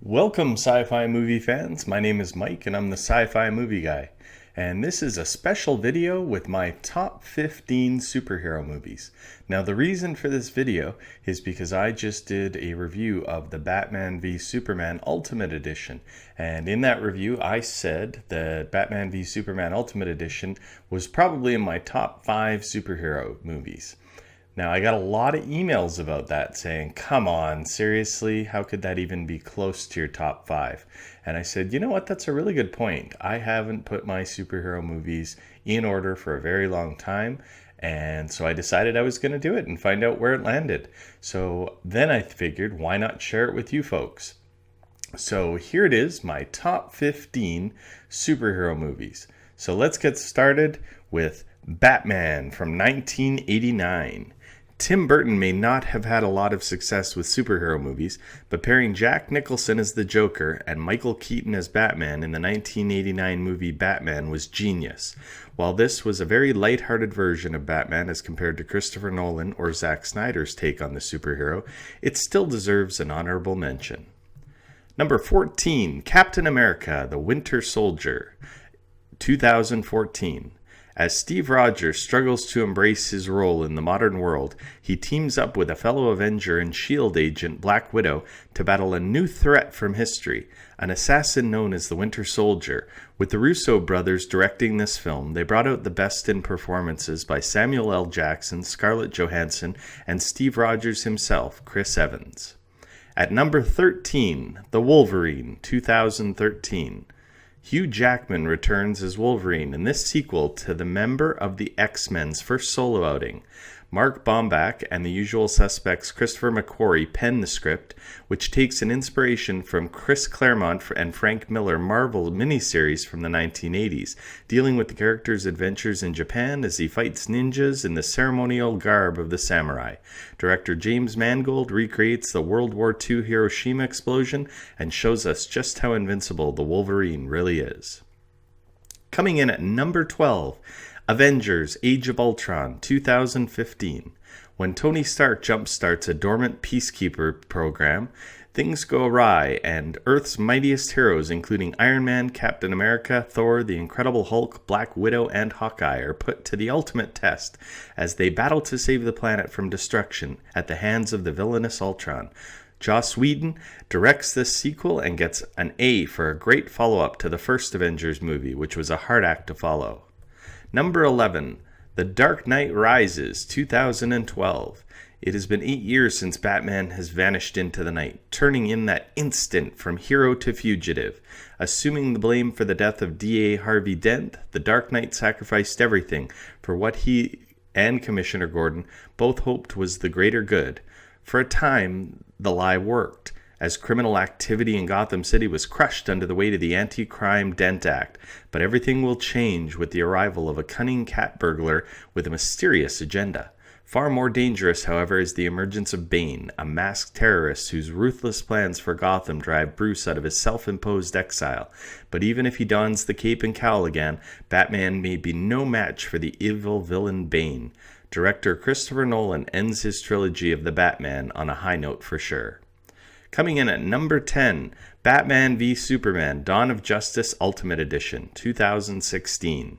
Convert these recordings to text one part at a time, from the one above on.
Welcome, sci-fi movie fans. My name is Mike and I'm the Sci-Fi Movie Guy. And this is a special video with my top 15 superhero movies. Now, the reason for this video is because I just did a review of the Batman v Superman Ultimate Edition. And in that review, I said that Batman v Superman Ultimate Edition was probably in my top 5 superhero movies. Now, I got a lot of emails about that saying, come on, seriously, how could that even be close to your top 5? And I said, you know what, that's a really good point. I haven't put my superhero movies in order for a very long time, and so I decided I was going to do it and find out where it landed. So then I figured, why not share it with you folks? So here it is, my top 15 superhero movies. So let's get started with Batman from 1989. Tim Burton may not have had a lot of success with superhero movies, but pairing Jack Nicholson as the Joker and Michael Keaton as Batman in the 1989 movie Batman was genius. While this was a very lighthearted version of Batman as compared to Christopher Nolan or Zack Snyder's take on the superhero, it still deserves an honorable mention. Number 14, Captain America, the Winter Soldier, 2014. As Steve Rogers struggles to embrace his role in the modern world, he teams up with a fellow Avenger and S.H.I.E.L.D. agent Black Widow to battle a new threat from history, an assassin known as the Winter Soldier. With the Russo brothers directing this film, they brought out the best in performances by Samuel L. Jackson, Scarlett Johansson, and Steve Rogers himself, Chris Evans. At number 13, The Wolverine, 2013. Hugh Jackman returns as Wolverine in this sequel to the member of the X-Men's first solo outing. Mark Bombach and the usual suspects Christopher McQuarrie penned the script, which takes an inspiration from Chris Claremont and Frank Miller Marvel miniseries from the 1980s, dealing with the character's adventures in Japan as he fights ninjas in the ceremonial garb of the samurai. Director James Mangold recreates the World War II Hiroshima explosion and shows us just how invincible the Wolverine really is. Coming in at number 12, Avengers Age of Ultron, 2015. When Tony Stark jumpstarts a dormant peacekeeper program, things go awry, and Earth's mightiest heroes, including Iron Man, Captain America, Thor, the Incredible Hulk, Black Widow, and Hawkeye, are put to the ultimate test as they battle to save the planet from destruction at the hands of the villainous Ultron. Joss Whedon directs this sequel and gets an A for a great follow-up to the first Avengers movie, which was a hard act to follow. Number 11, The Dark Knight Rises, 2012. It has been 8 years since Batman has vanished into the night, turning in that instant from hero to fugitive. Assuming the blame for the death of D.A. Harvey Dent, the Dark Knight sacrificed everything for what he and Commissioner Gordon both hoped was the greater good. For a time, the lie worked, as criminal activity in Gotham City was crushed under the weight of the Anti-Crime Dent Act. But everything will change with the arrival of a cunning cat burglar with a mysterious agenda. Far more dangerous, however, is the emergence of Bane, a masked terrorist whose ruthless plans for Gotham drive Bruce out of his self-imposed exile. But even if he dons the cape and cowl again, Batman may be no match for the evil villain Bane. Director Christopher Nolan ends his trilogy of the Batman on a high note for sure. Coming in at number 10, Batman v Superman, Dawn of Justice Ultimate Edition, 2016.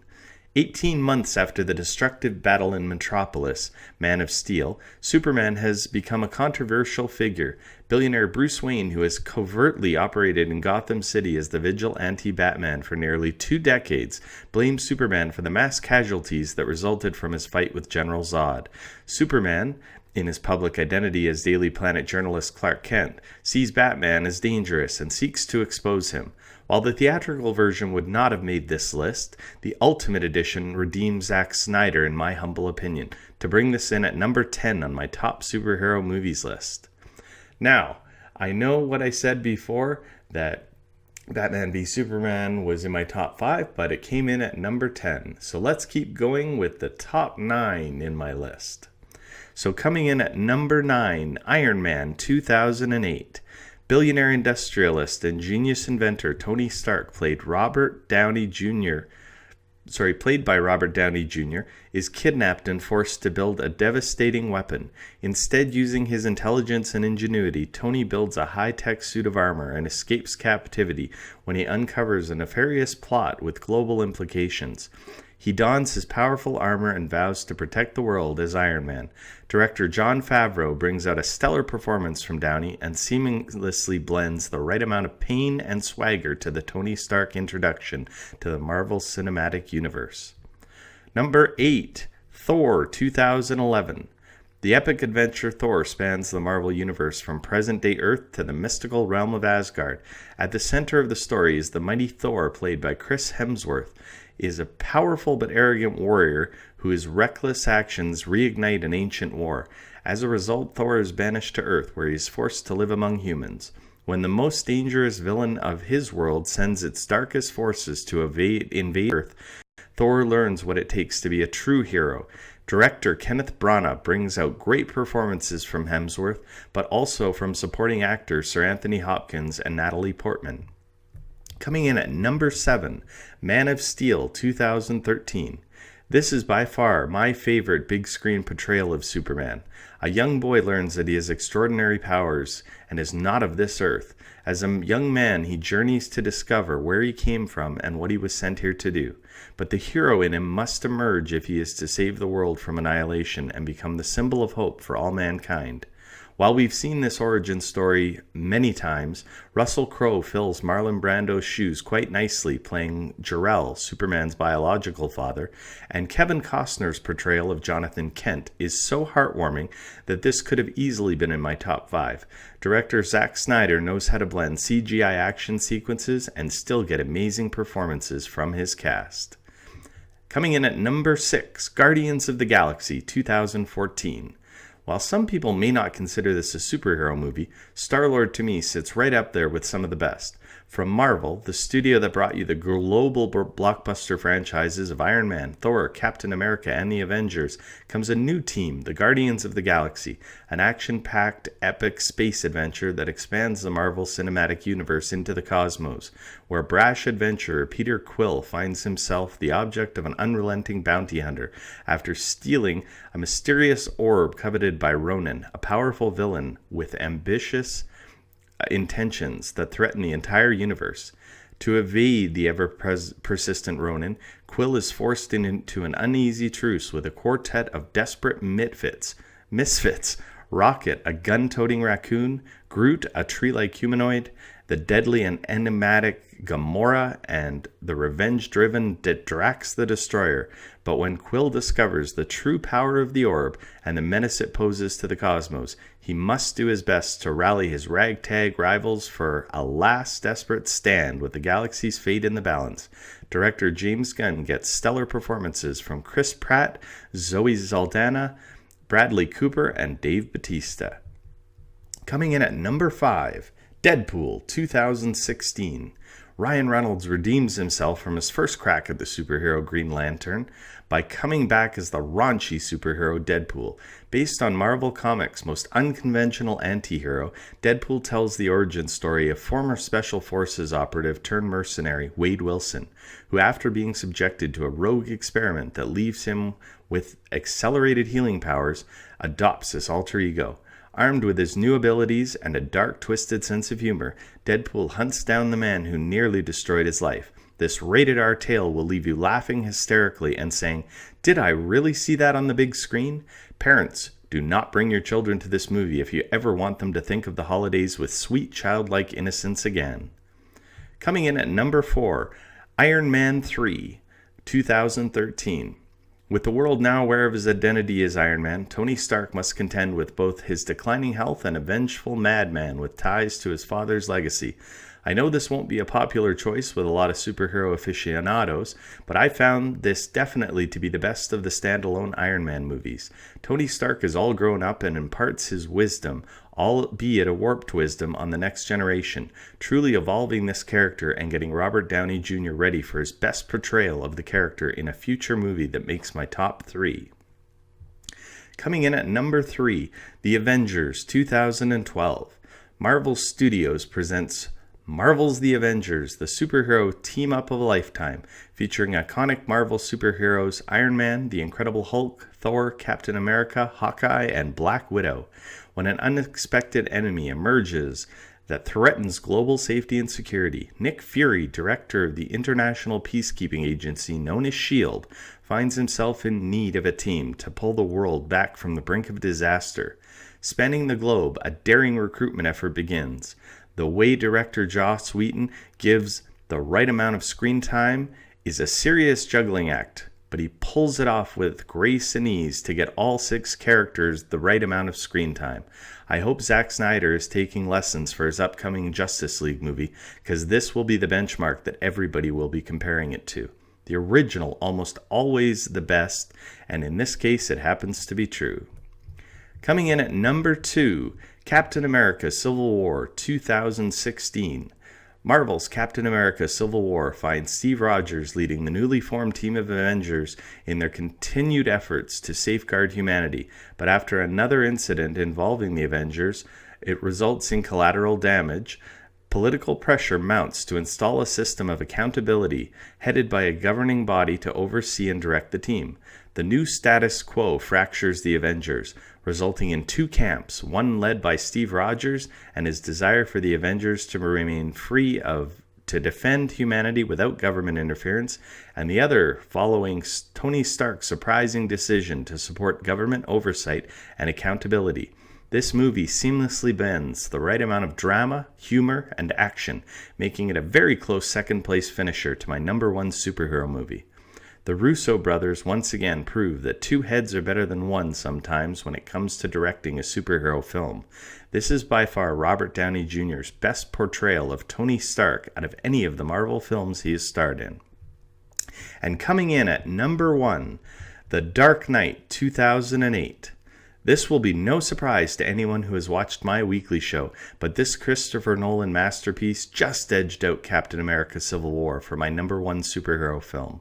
18 months after the destructive battle in Metropolis, Man of Steel, Superman has become a controversial figure. Billionaire Bruce Wayne, who has covertly operated in Gotham City as the vigilante Batman for nearly 2 decades, blames Superman for the mass casualties that resulted from his fight with General Zod. Superman, in his public identity as Daily Planet journalist Clark Kent, sees Batman as dangerous and seeks to expose him. While the theatrical version would not have made this list, the Ultimate Edition redeemed Zack Snyder, in my humble opinion, to bring this in at number 10 on my top superhero movies list. Now, I know what I said before, that Batman v Superman was in my top 5, but it came in at number 10. So let's keep going with the top 9 in my list. So coming in at number 9, Iron Man 2008. Billionaire industrialist and genius inventor Tony Stark played Robert Downey Jr. played by Robert Downey Jr., is kidnapped and forced to build a devastating weapon. Instead, using his intelligence and ingenuity, Tony builds a high-tech suit of armor and escapes captivity when he uncovers a nefarious plot with global implications. He dons his powerful armor and vows to protect the world as Iron Man. Director Jon Favreau brings out a stellar performance from Downey and seamlessly blends the right amount of pain and swagger to the Tony Stark introduction to the Marvel Cinematic Universe. Number 8, Thor 2011. The epic adventure Thor spans the Marvel Universe from present-day Earth to the mystical realm of Asgard. At the center of the story is the mighty Thor, played by Chris Hemsworth, is a powerful but arrogant warrior whose reckless actions reignite an ancient war. As a result, Thor is banished to Earth, where he is forced to live among humans. When the most dangerous villain of his world sends its darkest forces to invade Earth, Thor learns what it takes to be a true hero. Director Kenneth Branagh brings out great performances from Hemsworth, but also from supporting actors Sir Anthony Hopkins and Natalie Portman. Coming in at number 7, Man of Steel 2013. This is by far my favorite big screen portrayal of Superman. A young boy learns that he has extraordinary powers and is not of this earth. As a young man, he journeys to discover where he came from and what he was sent here to do. But the hero in him must emerge if he is to save the world from annihilation and become the symbol of hope for all mankind. While we've seen this origin story many times, Russell Crowe fills Marlon Brando's shoes quite nicely, playing Jor-El, Superman's biological father, and Kevin Costner's portrayal of Jonathan Kent is so heartwarming that this could have easily been in my top 5. Director Zack Snyder knows how to blend CGI action sequences and still get amazing performances from his cast. Coming in at number 6, Guardians of the Galaxy 2014. While some people may not consider this a superhero movie, Star-Lord to me sits right up there with some of the best. From Marvel, the studio that brought you the global blockbuster franchises of Iron Man, Thor, Captain America, and the Avengers, comes a new team, the Guardians of the Galaxy, an action-packed epic space adventure that expands the Marvel Cinematic Universe into the cosmos, where brash adventurer Peter Quill finds himself the object of an unrelenting bounty hunter after stealing a mysterious orb coveted by Ronan, a powerful villain with ambitious intentions that threaten the entire universe. To evade the ever-persistent Ronin, Quill is forced into an uneasy truce with a quartet of desperate misfits, Rocket, a gun-toting raccoon, Groot, a tree-like humanoid, the deadly and enigmatic Gamora, and the revenge-driven Drax the Destroyer. But when Quill discovers the true power of the orb and the menace it poses to the cosmos, he must do his best to rally his ragtag rivals for a last desperate stand with the galaxy's fate in the balance. Director James Gunn gets stellar performances from Chris Pratt, Zoe Saldana, Bradley Cooper, and Dave Bautista. Coming in at number 5, Deadpool 2016. Ryan Reynolds redeems himself from his first crack at the superhero Green Lantern by coming back as the raunchy superhero Deadpool. Based on Marvel Comics' most unconventional anti-hero, Deadpool tells the origin story of former Special Forces operative turned mercenary Wade Wilson, who after being subjected to a rogue experiment that leaves him with accelerated healing powers, adopts this alter ego. Armed with his new abilities and a dark, twisted sense of humor, Deadpool hunts down the man who nearly destroyed his life. This rated-R tale will leave you laughing hysterically and saying, "Did I really see that on the big screen?" Parents, do not bring your children to this movie if you ever want them to think of the holidays with sweet childlike innocence again. Coming in at number 4, Iron Man 3, 2013. With the world now aware of his identity as Iron Man, Tony Stark must contend with both his declining health and a vengeful madman with ties to his father's legacy. I know this won't be a popular choice with a lot of superhero aficionados, but I found this definitely to be the best of the standalone Iron Man movies. Tony Stark is all grown up and imparts his wisdom, albeit a warped wisdom, on the next generation, truly evolving this character and getting Robert Downey Jr. ready for his best portrayal of the character in a future movie that makes my top 3. Coming in at number 3, The Avengers 2012. Marvel Studios presents Marvel's The Avengers, the superhero team-up of a lifetime, featuring iconic Marvel superheroes Iron Man, the Incredible Hulk, Thor, Captain America, Hawkeye, and Black Widow. When an unexpected enemy emerges that threatens global safety and security, Nick Fury, director of the international peacekeeping agency known as S.H.I.E.L.D., finds himself in need of a team to pull the world back from the brink of disaster. Spanning the globe, a daring recruitment effort begins. The way director Joss Whedon gives the right amount of screen time is a serious juggling act, but he pulls it off with grace and ease to get all 6 characters the right amount of screen time. I hope Zack Snyder is taking lessons for his upcoming Justice League movie, because this will be the benchmark that everybody will be comparing it to. The original almost always the best, and in this case it happens to be true. Coming in at number 2, Captain America Civil War 2016. Marvel's Captain America Civil War finds Steve Rogers leading the newly formed team of Avengers in their continued efforts to safeguard humanity, but after another incident involving the Avengers, it results in collateral damage. Political pressure mounts to install a system of accountability headed by a governing body to oversee and direct the team. The new status quo fractures the Avengers, resulting in 2 camps, one led by Steve Rogers and his desire for the Avengers to remain free to defend humanity without government interference, and the other following Tony Stark's surprising decision to support government oversight and accountability. This movie seamlessly blends the right amount of drama, humor, and action, making it a very close second-place finisher to my number 1 superhero movie. The Russo brothers once again prove that 2 heads are better than 1 sometimes when it comes to directing a superhero film. This is by far Robert Downey Jr.'s best portrayal of Tony Stark out of any of the Marvel films he has starred in. And coming in at number 1, The Dark Knight 2008. This will be no surprise to anyone who has watched my weekly show, but this Christopher Nolan masterpiece just edged out Captain America Civil War for my number 1 superhero film.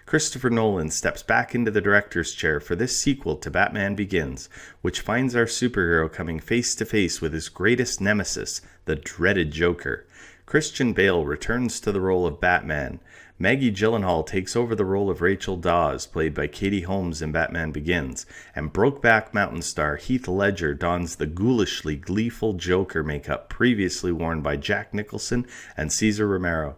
Christopher Nolan steps back into the director's chair for this sequel to Batman Begins, which finds our superhero coming face to face with his greatest nemesis, the dreaded Joker. Christian Bale returns to the role of Batman. Maggie Gyllenhaal takes over the role of Rachel Dawes, played by Katie Holmes in Batman Begins, and Brokeback Mountain star Heath Ledger dons the ghoulishly gleeful Joker makeup previously worn by Jack Nicholson and Cesar Romero.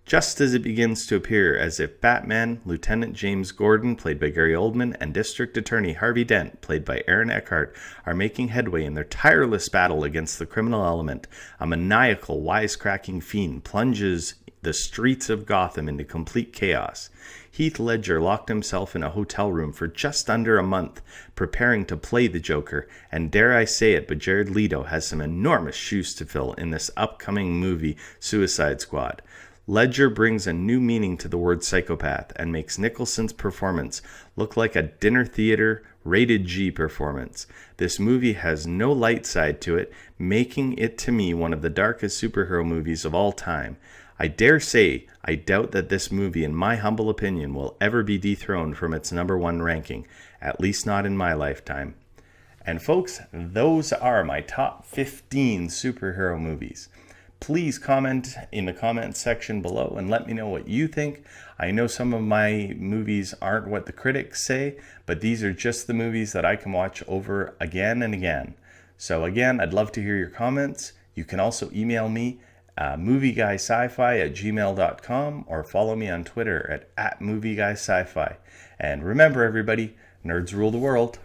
Just as it begins to appear as if Batman, Lieutenant James Gordon, played by Gary Oldman, and District Attorney Harvey Dent, played by Aaron Eckhart, are making headway in their tireless battle against the criminal element, a maniacal, wisecracking fiend plunges the streets of Gotham into complete chaos. Heath Ledger locked himself in a hotel room for just under a month, preparing to play the Joker, and dare I say it, but Jared Leto has some enormous shoes to fill in this upcoming movie, Suicide Squad. Ledger brings a new meaning to the word psychopath and makes Nicholson's performance look like a dinner theater rated G performance. This movie has no light side to it, making it to me one of the darkest superhero movies of all time. I dare say I doubt that this movie, in my humble opinion, will ever be dethroned from its number 1 ranking, at least not in my lifetime. And folks, those are my top 15 superhero movies. Please comment in the comment section below and let me know what you think. I know some of my movies aren't what the critics say, but these are just the movies that I can watch over again and again. So again, I'd love to hear your comments. You can also email me movieguySciFi@gmail.com or follow me on Twitter at @movieguySciFi. And remember everybody, nerds rule the world.